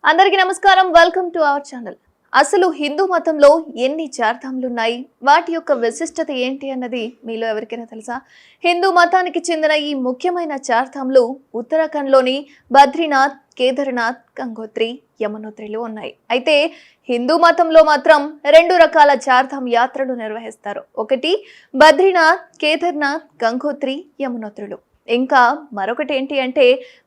అందరికీ నమస్కారం. Welcome to our channel. అసలు హిందూ మతంలో ఎన్ని చార్ధాములున్నాయి, వాటి యొక్క విశిష్టత ఏంటి అన్నది మీలో ఎవరికైనా తెలుసా? హిందూ మతానికి చెందిన ఈ ముఖ్యమైన చార్ధాములు ఉత్తరాఖండ్లోని బద్రీనాథ్, కేదార్నాథ్, గంగోత్రి, యమునోత్రిలు ఉన్నాయి. అయితే హిందూ మతంలో మాత్రం రెండు రకాల చార్ధామ్ యాత్రలు నిర్వహిస్తారు. ఒకటి బద్రీనాథ్, కేదార్నాథ్, గంగోత్రి, యమునోత్రులు. ఇంకా మరొకటి ఏంటి అంటే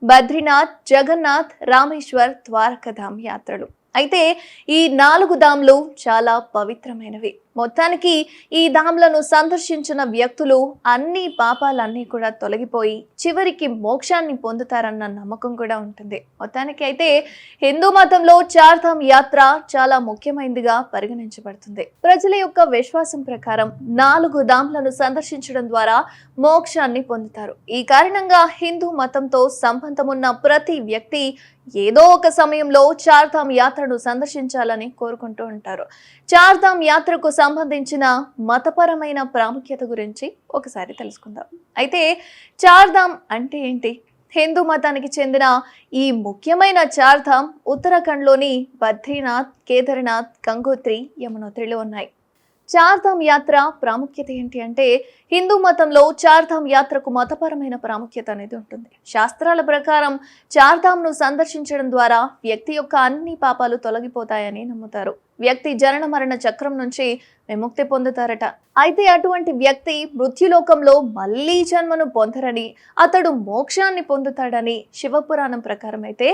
బద్రీనాథ్, జగన్నాథ్, రామేశ్వర్, ద్వారకాధామ్ యాత్రలు. అయితే ఈ 4 ధామ్లు చాలా పవిత్రమైనవి. మొత్తానికి ఈ ధామ్లను సందర్శించిన వ్యక్తులు అన్ని పాపాలన్నీ కూడా తొలగిపోయి చివరికి మోక్షాన్ని పొందుతారన్న నమ్మకం కూడా ఉంటుంది. మొత్తానికి అయితే హిందూ మతంలో చార్ధామ్ యాత్ర చాలా ముఖ్యమైనదిగా పరిగణించబడుతుంది. ప్రజల యొక్క విశ్వాసం ప్రకారం 4 ధామ్లను సందర్శించడం ద్వారా మోక్షాన్ని పొందుతారు. ఈ కారణంగా హిందూ మతంతో సంబంధం ఉన్న ప్రతి వ్యక్తి ఏదో ఒక సమయంలో చార్ధామ్ యాత్రను సందర్శించాలని కోరుకుంటూ ఉంటారు. చార్ధామ్ యాత్రకు సంబంధించిన మతపరమైన ప్రాముఖ్యత గురించి ఒకసారి తెలుసుకుందాం. అయితే చార్ధామ్ అంటే ఏంటి? హిందూ మతానికి చెందిన ఈ ముఖ్యమైన చార్ధామ్ ఉత్తరాఖండ్లోని బద్రీనాథ్, కేదార్నాథ్, గంగోత్రి, యమునోత్రిలో ఉన్నాయి. చార్ధామ్ యాత్ర ప్రాముఖ్యత ఏంటి అంటే హిందూ మతంలో చార్ధామ్ యాత్రకు మతపరమైన ప్రాముఖ్యత అనేది ఉంటుంది. శాస్త్రాల ప్రకారం చార్ధామ్ను సందర్శించడం ద్వారా వ్యక్తి యొక్క అన్ని పాపాలు తొలగిపోతాయని నమ్ముతారు. వ్యక్తి జనన మరణ చక్రం నుంచి విముక్తి పొందుతారట. అయితే అటువంటి వ్యక్తి మృత్యులోకంలో మళ్లీ జన్మను పొందరని, అతడు మోక్షాన్ని పొందుతాడని శివపురాణం ప్రకారం అయితే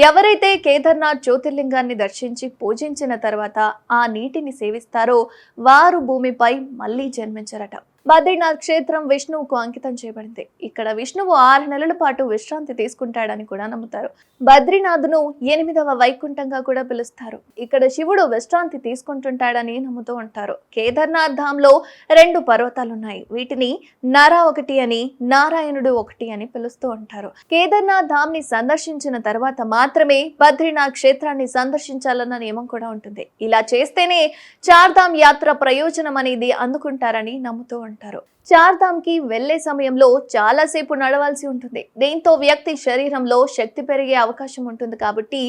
ఎవరైతే కేదార్నాథ్ జ్యోతిర్లింగాన్ని దర్శించి పూజించిన తర్వాత ఆ నీటిని సేవిస్తారో వారు భూమిపై మళ్లీ జన్మించరట. బద్రీనాథ్ క్షేత్రం విష్ణువుకు అంకితం చేయబడింది. ఇక్కడ విష్ణువు 6 నెలల పాటు విశ్రాంతి తీసుకుంటాడని కూడా నమ్ముతారు. బద్రీనాథ్ను 8వ వైకుంఠంగా కూడా పిలుస్తారు. ఇక్కడ శివుడు విశ్రాంతి తీసుకుంటుంటాడని నమ్ముతూ ఉంటారు. కేదార్నాథ్ ధామ్లో 2 పర్వతాలున్నాయి. వీటిని నరా 1 అని, నారాయణుడు 1 అని పిలుస్తూ ఉంటారు. కేదార్నాథ్ ధామ్ ని సందర్శించిన తర్వాత మాత్రమే బద్రీనాథ్ క్షేత్రాన్ని సందర్శించాలన్న నియమం కూడా ఉంటుంది. ఇలా చేస్తేనే చార్ధామ్ యాత్ర ప్రయోజనం అనేది అందుకుంటారని నమ్ముతూ ఉంటారు. చార్ధామ్ కి వెళ్లే సమయంలో చాలాసేపు నడవాల్సి ఉంటుంది. దీంతో వ్యక్తి శరీరంలో శక్తి పెరిగే అవకాశం ఉంటుంది కాబట్టి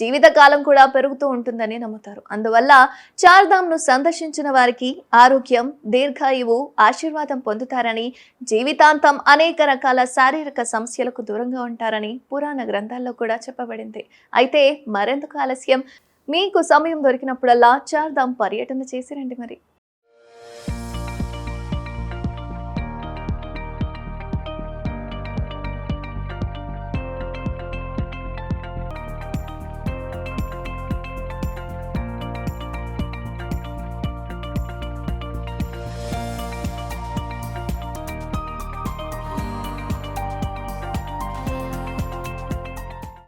జీవితకాలం కూడా పెరుగుతూ ఉంటుందని నమ్ముతారు. అందువల్ల చార్ధామ్ ను సందర్శించిన వారికి ఆరోగ్యం, దీర్ఘాయువు, ఆశీర్వాదం పొందుతారని, జీవితాంతం అనేక రకాల శారీరక సమస్యలకు దూరంగా ఉంటారని పురాణ గ్రంథాల్లో కూడా చెప్పబడింది. అయితే మరెందుకు ఆలస్యం? మీకు సమయం దొరికినప్పుడల్లా చార్ధామ్ పర్యటన చేసిరండి మరి.